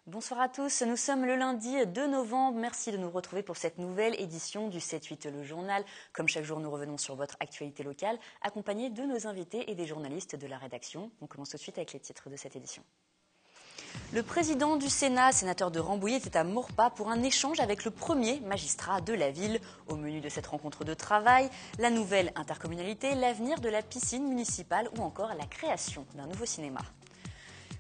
Bonsoir à tous, nous sommes le lundi 2 novembre. Merci de nous retrouver pour cette nouvelle édition du 7-8 Le Journal. Comme chaque jour, nous revenons sur votre actualité locale, accompagnés de nos invités et des journalistes de la rédaction. On commence tout de suite avec les titres de cette édition. Le président du Sénat, sénateur de Rambouillet, était à Maurepas pour un échange avec le premier magistrat de la ville. Au menu de cette rencontre de travail, la nouvelle intercommunalité, l'avenir de la piscine municipale ou encore la création d'un nouveau cinéma.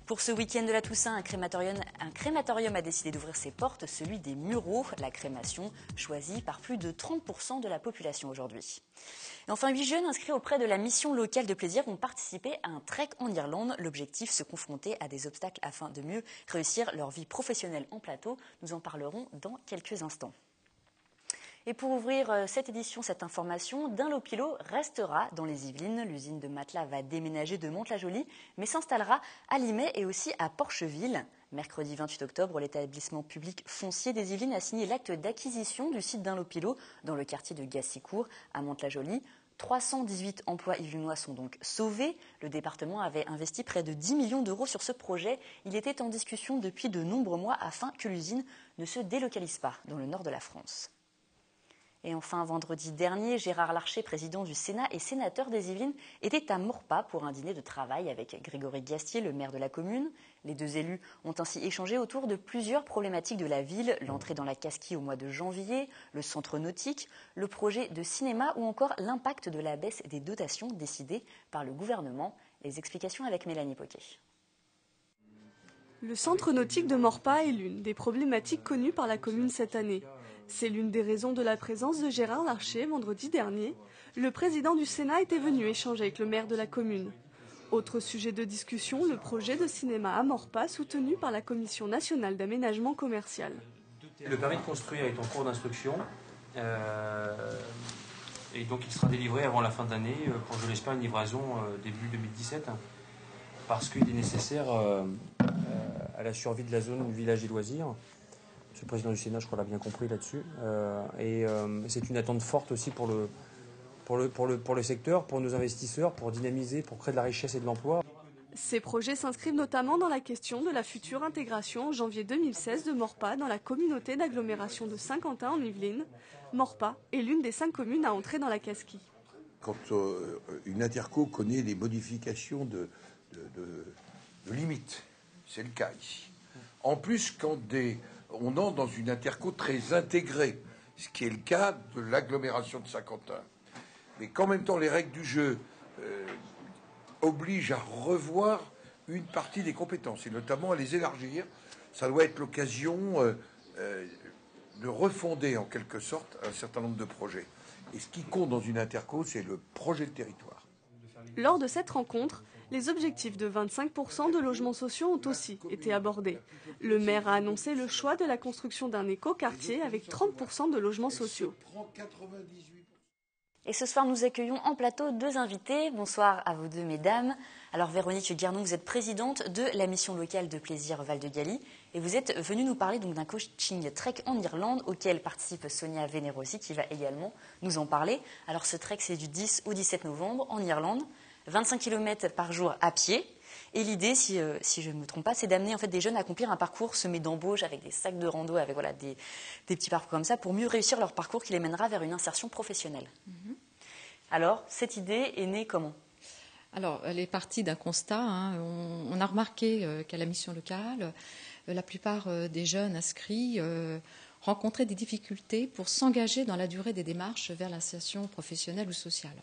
Pour ce week-end de la Toussaint, un crématorium a décidé d'ouvrir ses portes, celui des Mureaux, la crémation choisie par plus de 30% de la population aujourd'hui. Et enfin, 8 jeunes inscrits auprès de la mission locale de plaisir vont participer à un trek en Irlande. L'objectif, se confronter à des obstacles afin de mieux réussir leur vie professionnelle en plateau. Nous en parlerons dans quelques instants. Et pour ouvrir cette édition, cette information, Dunlop-Îlot restera dans les Yvelines. L'usine de matelas va déménager de Mantes-la-Jolie, mais s'installera à Limay et aussi à Porcheville. Mercredi 28 octobre, l'établissement public foncier des Yvelines a signé l'acte d'acquisition du site Dunlop-Îlot dans le quartier de Gassicourt à Mantes-la-Jolie. 318 emplois yvelinois sont donc sauvés. Le département avait investi près de 10 millions d'euros sur ce projet. Il était en discussion depuis de nombreux mois afin que l'usine ne se délocalise pas dans le nord de la France. Et enfin, vendredi dernier, Gérard Larcher, président du Sénat et sénateur des Yvelines, était à Maurepas pour un dîner de travail avec Grégory Gastier, le maire de la commune. Les deux élus ont ainsi échangé autour de plusieurs problématiques de la ville, l'entrée dans la Casquie au mois de janvier, le centre nautique, le projet de cinéma ou encore l'impact de la baisse des dotations décidées par le gouvernement. Les explications avec Mélanie Poquet. Le centre nautique de Maurepas est l'une des problématiques connues par la commune cette année. C'est l'une des raisons de la présence de Gérard Larcher vendredi dernier. Le président du Sénat était venu échanger avec le maire de la commune. Autre sujet de discussion, le projet de cinéma à Maurepas soutenu par la Commission nationale d'aménagement commercial. Le permis de construire est en cours d'instruction et donc il sera délivré avant la fin de l'année pour, je l'espère, une livraison début 2017 parce qu'il est nécessaire à la survie de la zone village et loisirs. Monsieur le président du Sénat, je crois, l'a bien compris là-dessus. C'est une attente forte aussi pour le secteur, pour nos investisseurs, pour dynamiser, pour créer de la richesse et de l'emploi. Ces projets s'inscrivent notamment dans la question de la future intégration en janvier 2016 de Maurepas dans la communauté d'agglomération de Saint-Quentin en Yvelines. Maurepas est l'une des 5 communes à entrer dans la Casquie. Quand une interco connaît des modifications de limites, c'est le cas ici. En plus, quand on entre dans une interco très intégrée, ce qui est le cas de l'agglomération de Saint-Quentin, mais qu'en même temps les règles du jeu obligent à revoir une partie des compétences, et notamment à les élargir, ça doit être l'occasion de refonder en quelque sorte un certain nombre de projets. Et ce qui compte dans une interco, c'est le projet de territoire. Lors de cette rencontre, les objectifs de 25% de logements sociaux ont aussi été abordés. Le maire a annoncé le choix de la construction d'un écoquartier avec 30% de logements sociaux. Et ce soir, nous accueillons en plateau 2 invités. Bonsoir à vous 2, mesdames. Alors, Véronique Guernon, vous êtes présidente de la mission locale de plaisir Val-de-Galie. Et vous êtes venue nous parler donc d'un coaching trek en Irlande auquel participe Sonia Venerosi, qui va également nous en parler. Alors, ce trek, c'est du 10 au 17 novembre en Irlande. 25 km par jour à pied. Et l'idée, si je ne me trompe pas, c'est d'amener en fait des jeunes à accomplir un parcours semé d'embauches avec des sacs de rando, avec voilà, des petits parcours comme ça, pour mieux réussir leur parcours qui les mènera vers une insertion professionnelle. Alors, cette idée est née comment ? Alors, elle est partie d'un constat. On a remarqué qu'à la mission locale, la plupart des jeunes inscrits rencontraient des difficultés pour s'engager dans la durée des démarches vers l'insertion professionnelle ou sociale.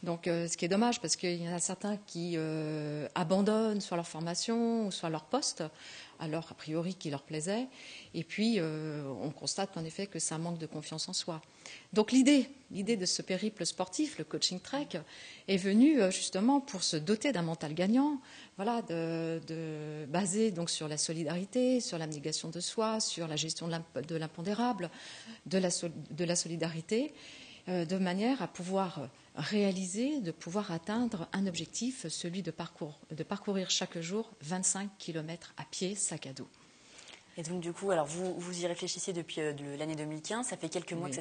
Donc, ce qui est dommage, parce qu'il y en a certains qui abandonnent soit leur formation ou soit leur poste, alors a priori qui leur plaisait. Et puis, on constate qu'en effet que c'est un manque de confiance en soi. Donc, l'idée de ce périple sportif, le coaching trek, est venue justement pour se doter d'un mental gagnant, voilà, basé donc sur la solidarité, sur l'abnégation de soi, sur la gestion de l'impondérable, de la solidarité, de manière à pouvoir réaliser, de pouvoir atteindre un objectif, celui de parcourir chaque jour 25 km à pied, sac à dos. Et donc du coup, alors vous y réfléchissez depuis l'année 2015. Ça fait quelques mois Oui.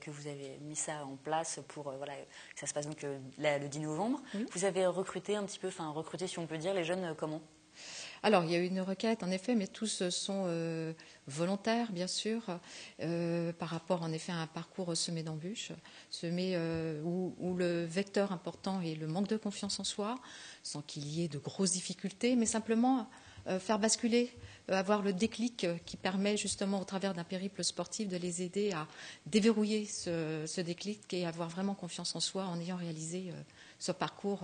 que vous avez mis ça en place pour voilà, que ça se passe donc le 10 novembre. Oui. Vous avez recruté un petit peu, enfin recruté si on peut dire, les jeunes comment? Alors, il y a eu une requête, en effet, mais tous sont volontaires, bien sûr, par rapport, en effet, à un parcours semé d'embûches, où le vecteur important est le manque de confiance en soi, sans qu'il y ait de grosses difficultés, mais simplement faire basculer, avoir le déclic qui permet justement, au travers d'un périple sportif, de les aider à déverrouiller ce déclic et avoir vraiment confiance en soi en ayant réalisé ce parcours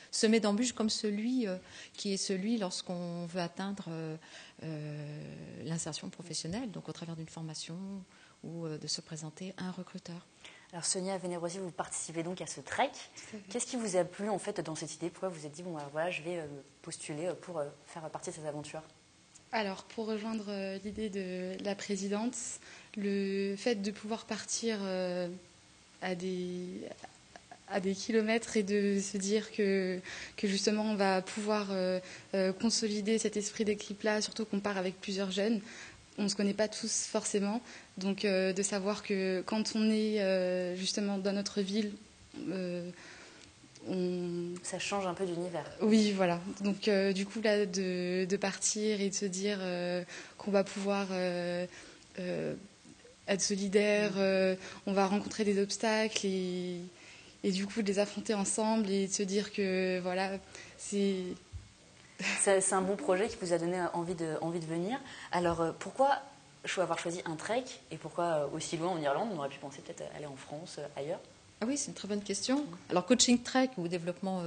semé d'embûches comme celui qui est celui lorsqu'on veut atteindre l'insertion professionnelle, donc au travers d'une formation ou de se présenter à un recruteur. Alors Sonia Venerosi, vous participez donc à ce trek. Qu'est-ce qui vous a plu en fait dans cette idée? Pourquoi vous vous êtes dit bon voilà, je vais postuler pour faire partie de cette aventure? Alors, pour rejoindre l'idée de la présidente, le fait de pouvoir partir à des kilomètres et de se dire que justement on va pouvoir consolider cet esprit d'équipe-là, surtout qu'on part avec plusieurs jeunes. On ne se connaît pas tous forcément, donc de savoir que quand on est justement dans notre ville, Ça change un peu d'univers. Oui, voilà. Donc du coup là, de partir et de se dire qu'on va pouvoir être solidaire, on va rencontrer des obstacles et du coup de les affronter ensemble et de se dire que voilà, c'est un bon projet qui vous a donné envie de venir. Alors pourquoi avoir choisi un trek et pourquoi aussi loin en Irlande? On aurait pu penser peut-être aller en France, ailleurs. Ah oui, c'est une très bonne question. Alors, coaching trek ou développement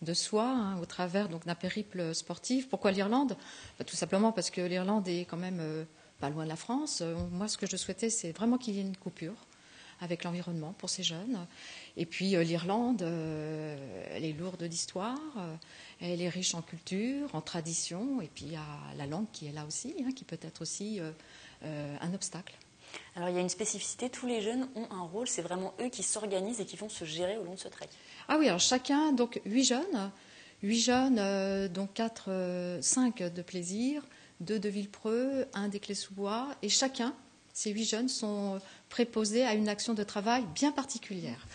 de soi, au travers d'un périple sportif. Pourquoi l'Irlande? Tout simplement parce que l'Irlande est quand même pas loin de la France. Moi, ce que je souhaitais, c'est vraiment qu'il y ait une coupure avec l'environnement pour ces jeunes. Et puis, l'Irlande, elle est lourde d'histoire, elle est riche en culture, en tradition, et puis il y a la langue qui est là aussi, qui peut être aussi un obstacle. Alors il y a une spécificité, tous les jeunes ont un rôle, c'est vraiment eux qui s'organisent et qui vont se gérer au long de ce trek. Ah oui, alors chacun, donc 8 jeunes, donc 5 de plaisir, 2 de Villepreux, 1 des Clés-sous-Bois, et chacun, ces 8 jeunes sont préposés à une action de travail bien particulière.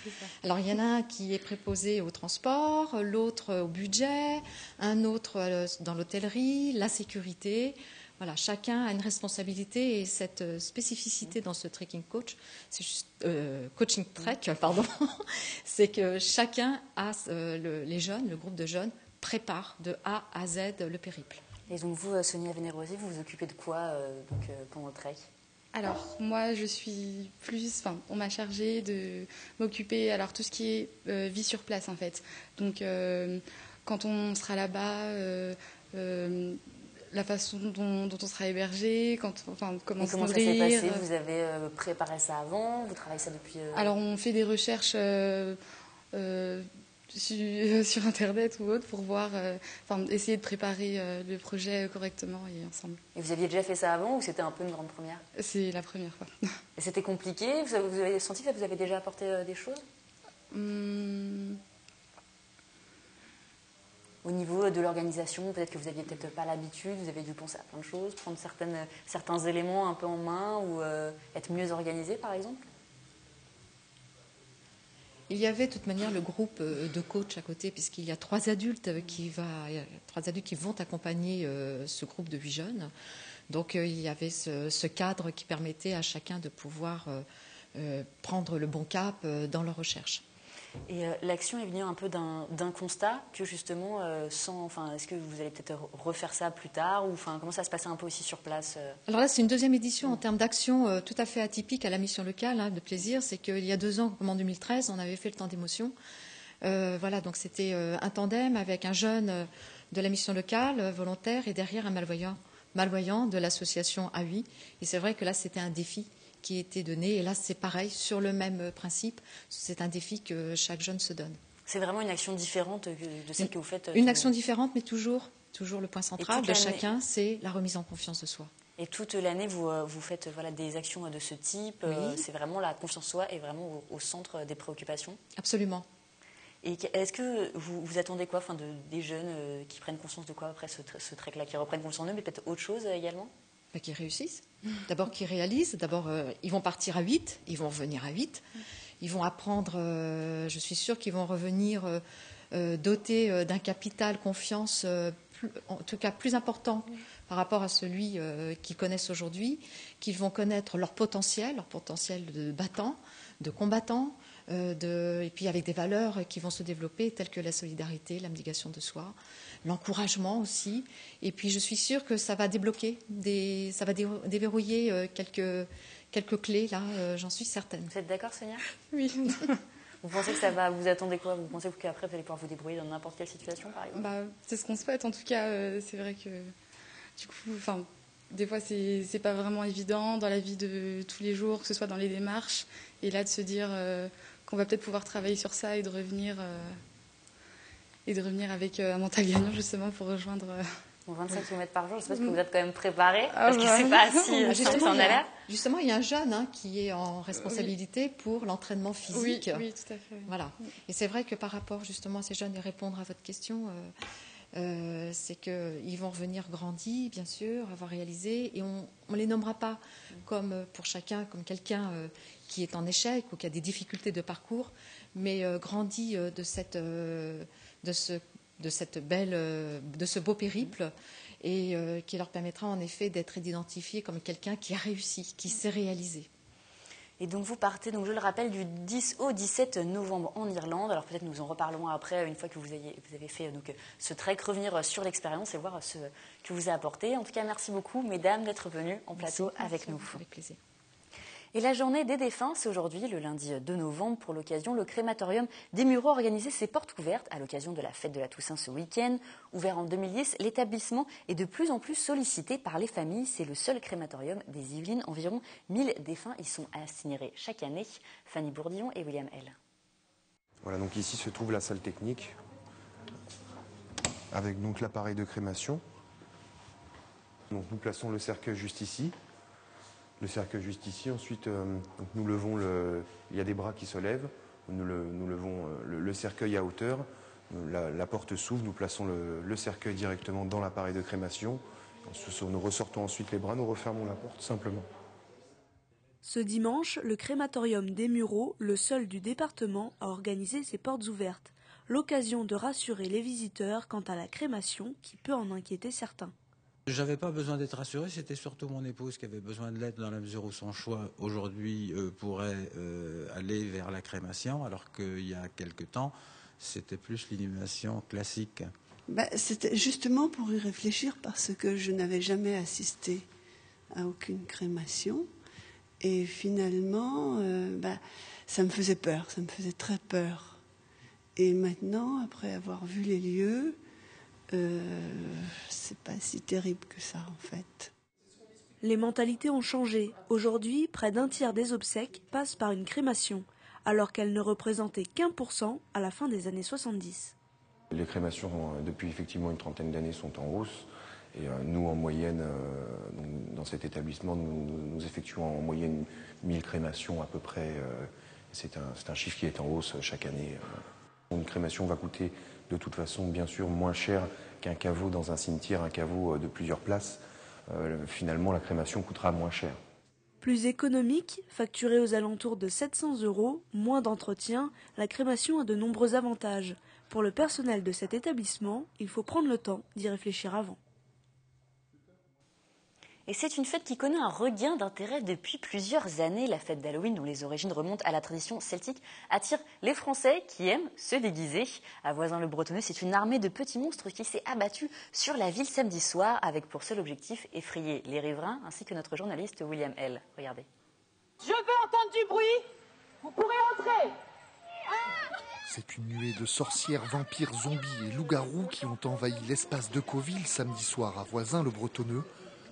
Alors il y en a un qui est préposé au transport, l'autre au budget, un autre dans l'hôtellerie, la sécurité. Voilà, chacun a une responsabilité et cette spécificité dans ce trekking coach, c'est juste coaching trek, pardon, c'est que chacun a les jeunes, le groupe de jeunes prépare de A à Z le périple. Et donc vous, Sonia Venerosi, vous vous occupez de quoi pendant le trek? Alors, moi, je suis on m'a chargée de m'occuper, alors tout ce qui est vie sur place, en fait. Donc, quand on sera là-bas, la façon dont on sera hébergé, comment se nourrir. Comment ça s'est passé? Vous avez préparé ça avant? Vous travaillez ça depuis... Alors, on fait des recherches sur Internet ou autre pour voir, essayer de préparer le projet correctement et ensemble. Et vous aviez déjà fait ça avant ou c'était un peu une grande première? C'est la première fois. Et c'était compliqué? Vous avez senti que vous avez déjà apporté des choses? Au niveau de l'organisation, peut-être que vous n'aviez peut-être pas l'habitude, vous avez dû penser à plein de choses, prendre certains éléments un peu en main ou être mieux organisé par exemple? Il y avait de toute manière le groupe de coachs à côté, puisqu'il y a 3 adultes qui vont accompagner ce groupe de 8 jeunes. Donc il y avait ce cadre qui permettait à chacun de pouvoir prendre le bon cap dans leur recherche. Et l'action est venue un peu d'un constat que justement, est-ce que vous allez peut-être refaire ça plus tard ou comment ça se passait un peu aussi sur place? Alors là, c'est une deuxième édition en termes d'action tout à fait atypique à la mission locale de plaisir. C'est qu'il y a 2 ans, comme en 2013, on avait fait le temps d'émotion. Voilà, donc c'était un tandem avec un jeune de la mission locale, volontaire, et derrière un malvoyant de l'association AUI. Et c'est vrai que là, c'était un défi qui était donné. Et là, c'est pareil, sur le même principe. C'est un défi que chaque jeune se donne. C'est vraiment une action différente de celle que vous faites? Une action différente, mais toujours le point central de chacun, c'est la remise en confiance de soi. Et toute l'année, vous faites des actions de ce type. Oui. C'est vraiment la confiance en soi est vraiment au centre des préoccupations. Absolument. Et est-ce que vous attendez quoi des jeunes qui prennent conscience de quoi après ce trek-là, qui reprennent conscience en eux, mais peut-être autre chose également? Qu'ils réussissent. D'abord qu'ils réalisent. D'abord, ils vont partir à 8, ils vont revenir à 8. Ils vont apprendre, je suis sûre qu'ils vont revenir dotés d'un capital confiance, en tout cas plus important par rapport à celui qu'ils connaissent aujourd'hui, qu'ils vont connaître leur potentiel de battants, de combattants, et puis avec des valeurs qui vont se développer telles que la solidarité, l'abnégation de soi, l'encouragement aussi. Et puis je suis sûre que ça va débloquer, ça va déverrouiller quelques clés, là, j'en suis certaine. Vous êtes d'accord, Sonia? Oui. Vous pensez que ça va, vous attendez quoi? Vous pensez qu'après vous allez pouvoir vous débrouiller dans n'importe quelle situation, par exemple? C'est ce qu'on souhaite. En tout cas, c'est vrai que du coup, des fois c'est pas vraiment évident dans la vie de tous les jours, que ce soit dans les démarches, et là de se dire qu'on va peut-être pouvoir travailler sur ça et de revenir avec un mental gagnant justement pour rejoindre. 25 km par jour, je sais pas si vous êtes quand même préparé, parce que c'est pas si simple en l'air. Justement, il y a un jeune qui est en responsabilité pour l'entraînement physique. Oui, tout à fait. Voilà. Et c'est vrai que par rapport justement à ces jeunes, et répondre à votre question, c'est qu'ils vont revenir grandis, bien sûr, avoir réalisé, et on ne les nommera pas comme pour chacun, comme quelqu'un qui est en échec ou qui a des difficultés de parcours, mais grandis de ce beau périple, et qui leur permettra en effet d'être identifiés comme quelqu'un qui a réussi, qui s'est réalisé. Et donc vous partez, donc je le rappelle, du 10 au 17 novembre en Irlande. Alors peut-être nous en reparlerons après, une fois que vous avez fait donc, ce trek, revenir sur l'expérience et voir ce que vous a apporté. En tout cas, merci beaucoup, mesdames, d'être venues en plateau avec nous. Avec plaisir. Et la journée des défunts, c'est aujourd'hui, le lundi 2 novembre. Pour l'occasion, le crématorium des Mureaux a organisé ses portes ouvertes à l'occasion de la fête de la Toussaint ce week-end. Ouvert en 2010, l'établissement est de plus en plus sollicité par les familles. C'est le seul crématorium des Yvelines. Environ 1000 défunts y sont incinérés chaque année. Fanny Bourdillon et William L. Voilà, donc ici se trouve la salle technique avec donc l'appareil de crémation. Donc nous plaçons le cercueil juste ici. Le cercueil juste ici. Ensuite, donc nous levons il y a des bras qui se lèvent. Nous levons le cercueil à hauteur. La porte s'ouvre. Nous plaçons le cercueil directement dans l'appareil de crémation. Nous ressortons ensuite les bras. Nous refermons la porte simplement. Ce dimanche, le crématorium des Mureaux, le seul du département, a organisé ses portes ouvertes. L'occasion de rassurer les visiteurs quant à la crémation qui peut en inquiéter certains. J'avais pas besoin d'être rassuré, c'était surtout mon épouse qui avait besoin de l'aide dans la mesure où son choix aujourd'hui pourrait aller vers la crémation, alors qu'il y a quelque temps, c'était plus l'inhumation classique. C'était justement pour y réfléchir parce que je n'avais jamais assisté à aucune crémation. Et finalement, ça me faisait peur, ça me faisait très peur. Et maintenant, après avoir vu les lieux, c'est pas si terrible que ça en fait. Les mentalités ont changé. Aujourd'hui, près d'un tiers des obsèques passent par une crémation, alors qu'elles ne représentaient qu'1% à la fin des années 70. Les crémations, depuis effectivement une trentaine d'années, sont en hausse. Et nous, en moyenne, dans cet établissement, nous effectuons en moyenne 1000 crémations à peu près. C'est un chiffre qui est en hausse chaque année. Une crémation va coûter de toute façon, bien sûr, moins cher qu'un caveau dans un cimetière, un caveau de plusieurs places. Finalement, la crémation coûtera moins cher. Plus économique, facturée aux alentours de 700 €, moins d'entretien, la crémation a de nombreux avantages. Pour le personnel de cet établissement, il faut prendre le temps d'y réfléchir avant. Et c'est une fête qui connaît un regain d'intérêt depuis plusieurs années. La fête d'Halloween, dont les origines remontent à la tradition celtique, attire les Français qui aiment se déguiser. À Voisins-le-Bretonneux, c'est une armée de petits monstres qui s'est abattue sur la ville samedi soir, avec pour seul objectif effrayer les riverains, ainsi que notre journaliste William L. Regardez. Je veux entendre du bruit. Vous pourrez entrer. C'est une nuée de sorcières, vampires, zombies et loups-garous qui ont envahi l'espace de Cauville samedi soir à Voisins-le-Bretonneux.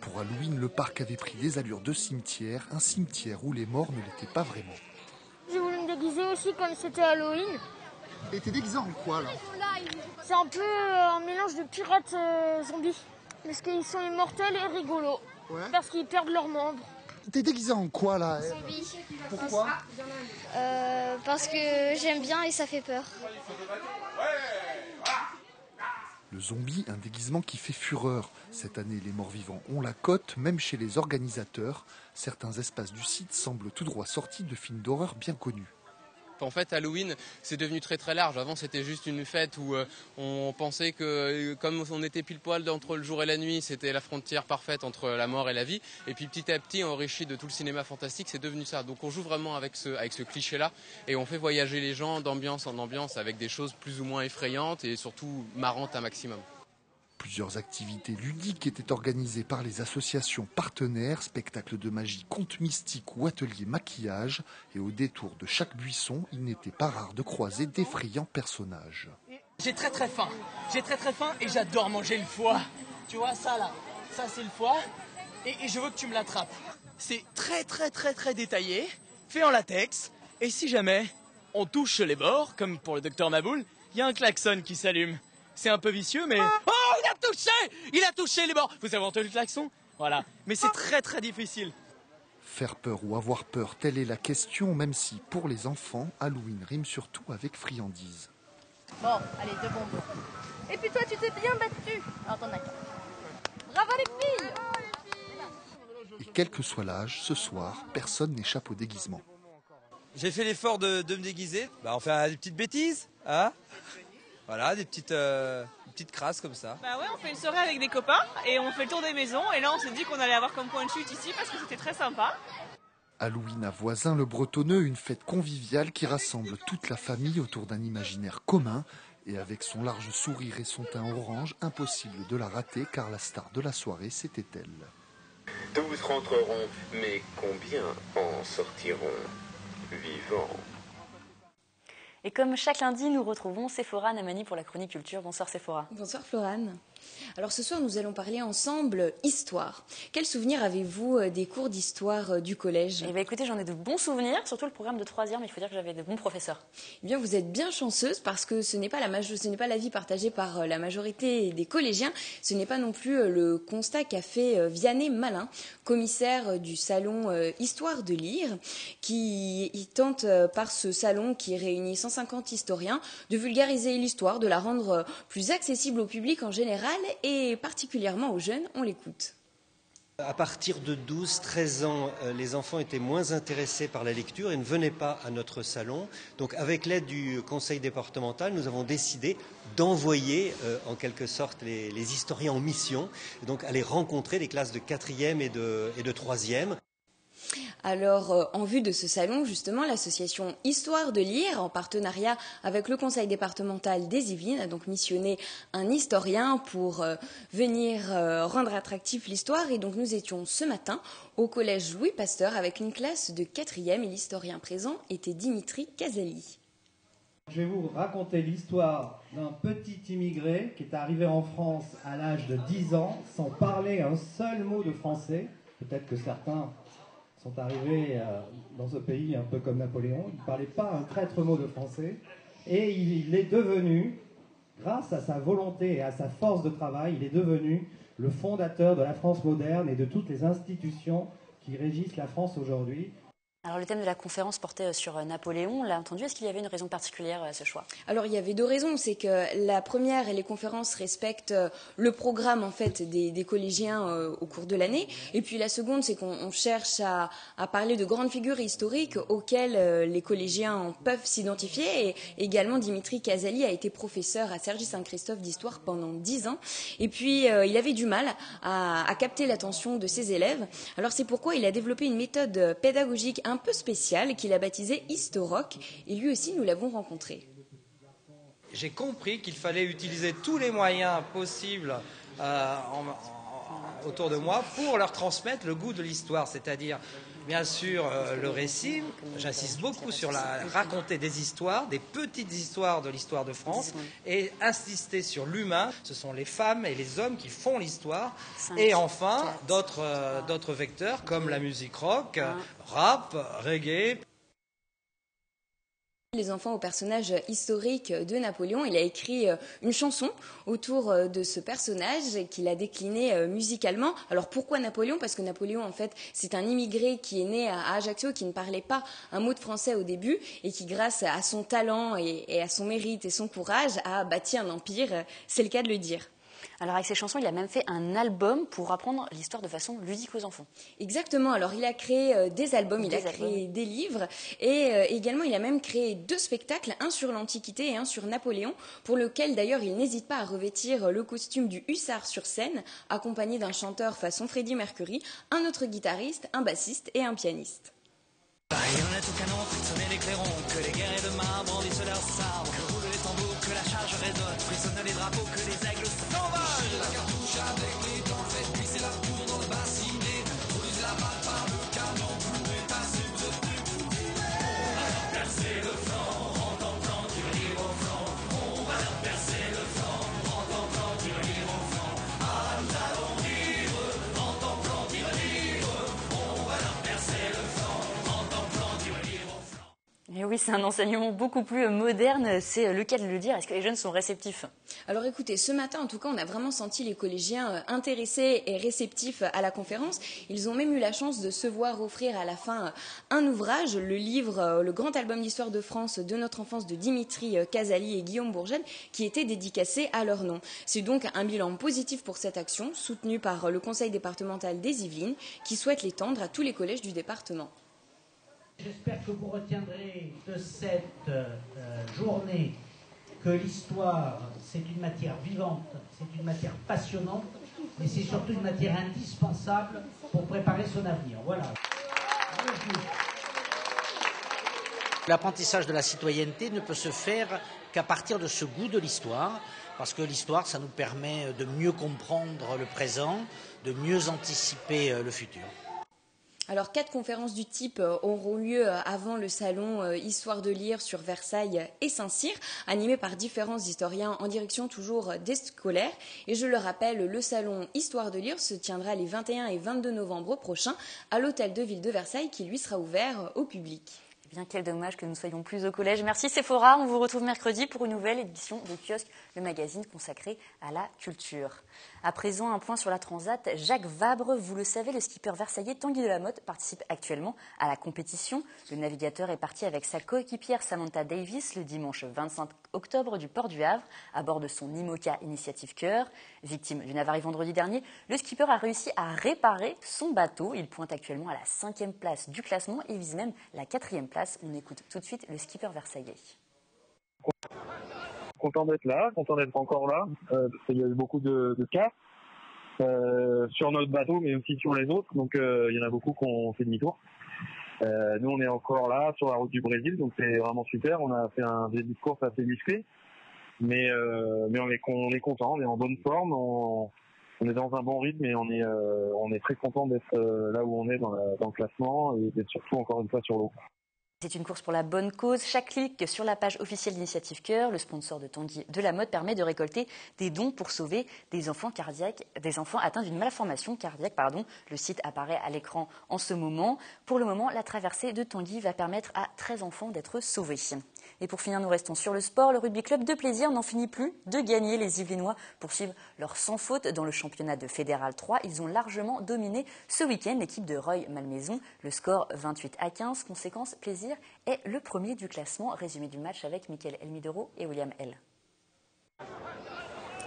Pour Halloween, le parc avait pris des allures de cimetière, un cimetière où les morts ne l'étaient pas vraiment. J'ai voulu me déguiser aussi comme c'était Halloween. Et t'es déguisé en quoi là? C'est un peu un mélange de pirates zombies. Parce qu'ils sont immortels et rigolos. Ouais. Parce qu'ils perdent leurs membres. T'es déguisé en quoi là? Zombie. Pourquoi? Parce que j'aime bien et ça fait peur. Le zombie, un déguisement qui fait fureur. Cette année, les morts-vivants ont la cote, même chez les organisateurs. Certains espaces du site semblent tout droit sortis de films d'horreur bien connus. En fait, Halloween, c'est devenu très très large. Avant, c'était juste une fête où on pensait que, comme on était pile poil entre le jour et la nuit, c'était la frontière parfaite entre la mort et la vie. Et puis petit à petit, enrichi de tout le cinéma fantastique, c'est devenu ça. Donc on joue vraiment avec ce cliché-là et on fait voyager les gens d'ambiance en ambiance avec des choses plus ou moins effrayantes et surtout marrantes un maximum. Plusieurs activités ludiques étaient organisées par les associations partenaires, spectacles de magie, contes mystiques ou ateliers maquillage. Et au détour de chaque buisson, il n'était pas rare de croiser d'effrayants personnages. J'ai très faim et j'adore manger le foie. Tu vois ça là, ça c'est le foie et je veux que tu me l'attrapes. C'est très détaillé, fait en latex et si jamais on touche les bords, comme pour le docteur Maboul, il y a un klaxon qui s'allume. C'est un peu vicieux, mais... Oh, il a touché les bords. Vous avez entendu le klaxon? Voilà. Mais c'est très difficile. Faire peur ou avoir peur, telle est la question, même si, pour les enfants, Halloween rime surtout avec friandise. Bon, allez, 2 bonbons. Et puis toi, tu t'es bien battu. Alors t'en as 4. Bravo les filles. Et quel que soit l'âge, ce soir, personne n'échappe au déguisement. J'ai fait l'effort de me déguiser. On fait des petites bêtises, hein? Voilà, des petites crasses comme ça. Bah ouais, on fait une soirée avec des copains et on fait le tour des maisons. Et là, on s'est dit qu'on allait avoir comme point de chute ici parce que c'était très sympa. Halloween à Voisins le Bretonneux, une fête conviviale qui rassemble toute la famille autour d'un imaginaire commun. Et avec son large sourire et son teint orange, impossible de la rater car la star de la soirée, c'était elle. 12 rentreront, mais combien en sortiront vivants? Et comme chaque lundi, nous retrouvons Séphora Namani pour la chronique culture. Bonsoir Séphora. Bonsoir Florane. Alors ce soir, nous allons parler ensemble histoire. Quels souvenirs avez-vous des cours d'histoire du collège? Eh bien écoutez, j'en ai de bons souvenirs, surtout le programme de 3e, il faut dire que j'avais de bons professeurs. Eh bien vous êtes bien chanceuse parce que ce n'est pas l'avis partagé par la majorité des collégiens, ce n'est pas non plus le constat qu'a fait Vianney Malin, commissaire du salon Histoire de lire, qui tente par ce salon qui réunit 150 historiens de vulgariser l'histoire, de la rendre plus accessible au public en général et particulièrement aux jeunes. On l'écoute. À partir de 12-13 ans, les enfants étaient moins intéressés par la lecture et ne venaient pas à notre salon. Donc avec l'aide du conseil départemental, nous avons décidé d'envoyer en quelque sorte les historiens en mission, donc aller rencontrer les classes de 4e et de 3e. Alors, en vue de ce salon, justement, l'association Histoire de lire, en partenariat avec le conseil départemental des Yvelines, a donc missionné un historien pour venir rendre attractif l'histoire. Et donc, nous étions ce matin au collège Louis Pasteur avec une classe de 4e et l'historien présent était Dimitri Casali. Je vais vous raconter l'histoire d'un petit immigré qui est arrivé en France à l'âge de 10 ans sans parler un seul mot de français. Peut-être que certains sont arrivés dans ce pays un peu comme Napoléon. Il ne parlait pas un traître mot de français. Et il est devenu, grâce à sa volonté et à sa force de travail, il est devenu le fondateur de la France moderne et de toutes les institutions qui régissent la France aujourd'hui. Alors le thème de la conférence portait sur Napoléon, on l'a entendu. Est-ce qu'il y avait une raison particulière à ce choix? Alors il y avait 2 raisons, c'est que la première et les conférences respectent le programme en fait des collégiens au cours de l'année, et puis la seconde c'est qu'on cherche à parler de grandes figures historiques auxquelles les collégiens peuvent s'identifier, et également Dimitri Casali a été professeur à Cergy-Saint-Christophe d'histoire pendant 10 ans, et puis il avait du mal à capter l'attention de ses élèves, alors c'est pourquoi il a développé une méthode pédagogique un peu spécial qu'il a baptisé Historock, et lui aussi nous l'avons rencontré. J'ai compris qu'il fallait utiliser tous les moyens possibles autour de moi pour leur transmettre le goût de l'histoire, c'est-à-dire bien sûr le récit. J'insiste beaucoup sur raconter des histoires, des petites histoires de l'histoire de France, et insister sur l'humain. Ce sont les femmes et les hommes qui font l'histoire. Et enfin, d'autres vecteurs comme la musique rock, rap, reggae. Les enfants au personnage historique de Napoléon. Il a écrit une chanson autour de ce personnage qu'il a décliné musicalement. Alors pourquoi Napoléon? Parce que Napoléon, en fait, c'est un immigré qui est né à Ajaccio, qui ne parlait pas un mot de français au début et qui, grâce à son talent et à son mérite et son courage, a bâti un empire. C'est le cas de le dire. Alors avec ses chansons, il a même fait un album pour apprendre l'histoire de façon ludique aux enfants. Exactement, alors il a créé des albums, il a créé des livres et également il a même créé 2 spectacles, un sur l'Antiquité et un sur Napoléon, pour lequel d'ailleurs il n'hésite pas à revêtir le costume du hussard sur scène, accompagné d'un chanteur façon Freddie Mercury, un autre guitariste, un bassiste et un pianiste. Il en est au canon, frissonner les clairons, que les guerriers de marbre brandissent leurs sabres, que roulent les tambours, que la charge résonne, frissonnent les drapeaux, que les aigles s'envolent. La cartouche avec les dents faites glisser la tour dans le bassinet, produisent la balle par le canon, plus tassé, vous êtes plus fous. On va leur percer le flanc, en tentant tirer au flanc. On va leur percer le flanc, en tentant tirer au flanc. Ah, nous allons vivre, en tentant tirer libre. On va leur percer le flanc. Et oui, c'est un enseignement beaucoup plus moderne, c'est le cas de le dire. Est-ce que les jeunes sont réceptifs? Alors écoutez, ce matin en tout cas, on a vraiment senti les collégiens intéressés et réceptifs à la conférence. Ils ont même eu la chance de se voir offrir à la fin un ouvrage, le livre, le grand album d'histoire de France de notre enfance de Dimitri Casali et Guillaume Bourgel, qui était dédicacé à leur nom. C'est donc un bilan positif pour cette action, soutenue par le conseil départemental des Yvelines, qui souhaite l'étendre à tous les collèges du département. J'espère que vous retiendrez de cette journée que l'histoire, c'est une matière vivante, c'est une matière passionnante, mais c'est surtout une matière indispensable pour préparer son avenir. Voilà. L'apprentissage de la citoyenneté ne peut se faire qu'à partir de ce goût de l'histoire, parce que l'histoire, ça nous permet de mieux comprendre le présent, de mieux anticiper le futur. Alors 4 conférences du type auront lieu avant le salon Histoire de lire sur Versailles et Saint-Cyr, animées par différents historiens en direction toujours des scolaires. Et je le rappelle, le salon Histoire de lire se tiendra les 21 et 22 novembre prochains à l'hôtel de ville de Versailles qui lui sera ouvert au public. Eh bien, quel dommage que nous ne soyons plus au collège. Merci Sephora, on vous retrouve mercredi pour une nouvelle édition de Kiosque, le magazine consacré à la culture. À présent, un point sur la Transat. Jacques Vabre, vous le savez, le skipper versaillais Tanguy Delamotte participe actuellement à la compétition. Le navigateur est parti avec sa coéquipière Samantha Davis le dimanche 25 octobre du port du Havre à bord de son IMOCA Initiative Cœur. Victime d'une avarie vendredi dernier, le skipper a réussi à réparer son bateau. Il pointe actuellement à la 5e place du classement et vise même la 4e place. On écoute tout de suite le skipper versaillais. Content d'être là, content d'être encore là, parce qu'il y a eu beaucoup de cas sur notre bateau, mais aussi sur les autres, donc il y en a beaucoup qui ont fait demi-tour. Nous, on est encore là sur la route du Brésil, donc c'est vraiment super. On a fait un début de course assez musclé, mais on est content, on est en bonne forme, on est dans un bon rythme et on est très content d'être là où on est dans le classement et d'être surtout encore une fois sur l'eau. C'est une course pour la bonne cause. Chaque clic sur la page officielle d'Initiative Cœur, le sponsor de Tanguy Delamotte, permet de récolter des dons pour sauver des enfants atteints d'une malformation cardiaque. Le site apparaît à l'écran en ce moment. Pour le moment, la traversée de Tanguy va permettre à 13 enfants d'être sauvés. Et pour finir, nous restons sur le sport. Le rugby club de plaisir n'en finit plus de gagner. Les Yvelinois poursuivent leur sans faute dans le championnat de Fédéral 3. Ils ont largement dominé ce week-end l'équipe de Roy-Malmaison. Le score 28-15. Conséquence, plaisir est le premier du classement. Résumé du match avec Mickaël Elmidoro et William L.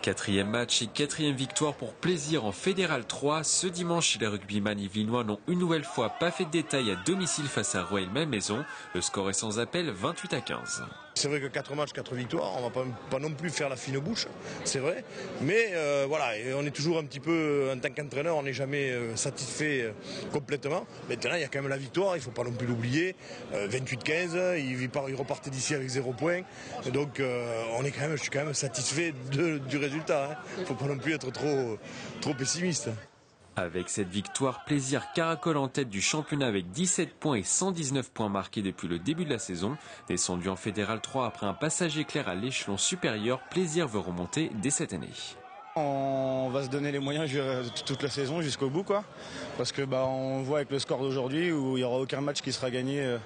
4e match et 4e victoire pour plaisir en Fédéral 3. Ce dimanche, les rugbyman yvelinois n'ont une nouvelle fois pas fait de détail à domicile face à Royal-Malmaison. Le score est sans appel, 28-15. C'est vrai que 4 matchs, 4 victoires, on ne va pas non plus faire la fine bouche, c'est vrai. Mais voilà, et on est toujours un petit peu, en tant qu'entraîneur, on n'est jamais satisfait complètement. Maintenant, il y a quand même la victoire, il ne faut pas non plus l'oublier. 28-15, il repartait d'ici avec 0 points. Donc je suis quand même satisfait du résultat. Il ne faut pas non plus être trop pessimiste. Avec cette victoire, Plaisir caracole en tête du championnat avec 17 points et 119 points marqués depuis le début de la saison. Descendu en Fédéral 3 après un passage éclair à l'échelon supérieur, Plaisir veut remonter dès cette année. On va se donner les moyens toute la saison jusqu'au bout, parce que on voit avec le score d'aujourd'hui où il n'y aura aucun match qui sera gagné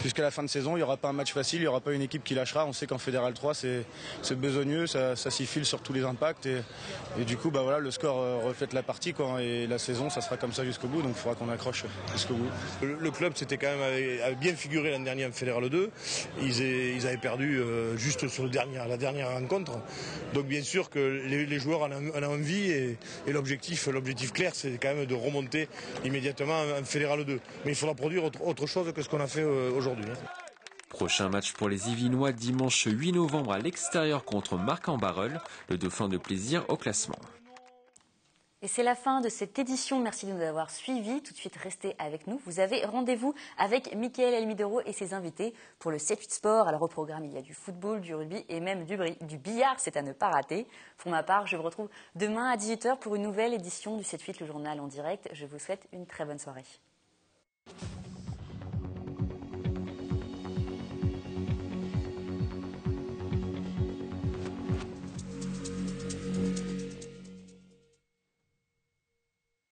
Jusqu'à la fin de saison, il n'y aura pas un match facile, il n'y aura pas une équipe qui lâchera. On sait qu'en Fédéral 3, c'est besogneux, ça s'y file sur tous les impacts. Et du coup, voilà, le score reflète la partie, quoi. Et la saison, ça sera comme ça jusqu'au bout. Donc il faudra qu'on accroche jusqu'au bout. Le club, c'était quand même avait bien figuré l'an dernier en Fédéral 2. Ils avaient perdu juste sur la dernière rencontre. Donc bien sûr que les joueurs en ont envie. Et l'objectif clair, c'est quand même de remonter immédiatement en Fédéral 2. Mais il faudra produire autre chose que ce qu'on a fait aujourd'hui. Prochain match pour les Yvinois dimanche 8 novembre à l'extérieur contre Marc-en-Barœul, le dauphin de plaisir au classement. Et c'est la fin de cette édition. Merci de nous avoir suivis. Tout de suite, restez avec nous. Vous avez rendez-vous avec Mickaël Almidoro et ses invités pour le 7-8 Sport. Alors au programme, il y a du football, du rugby et même du billard. C'est à ne pas rater. Pour ma part, je vous retrouve demain à 18h pour une nouvelle édition du 7-8 le journal en direct. Je vous souhaite une très bonne soirée.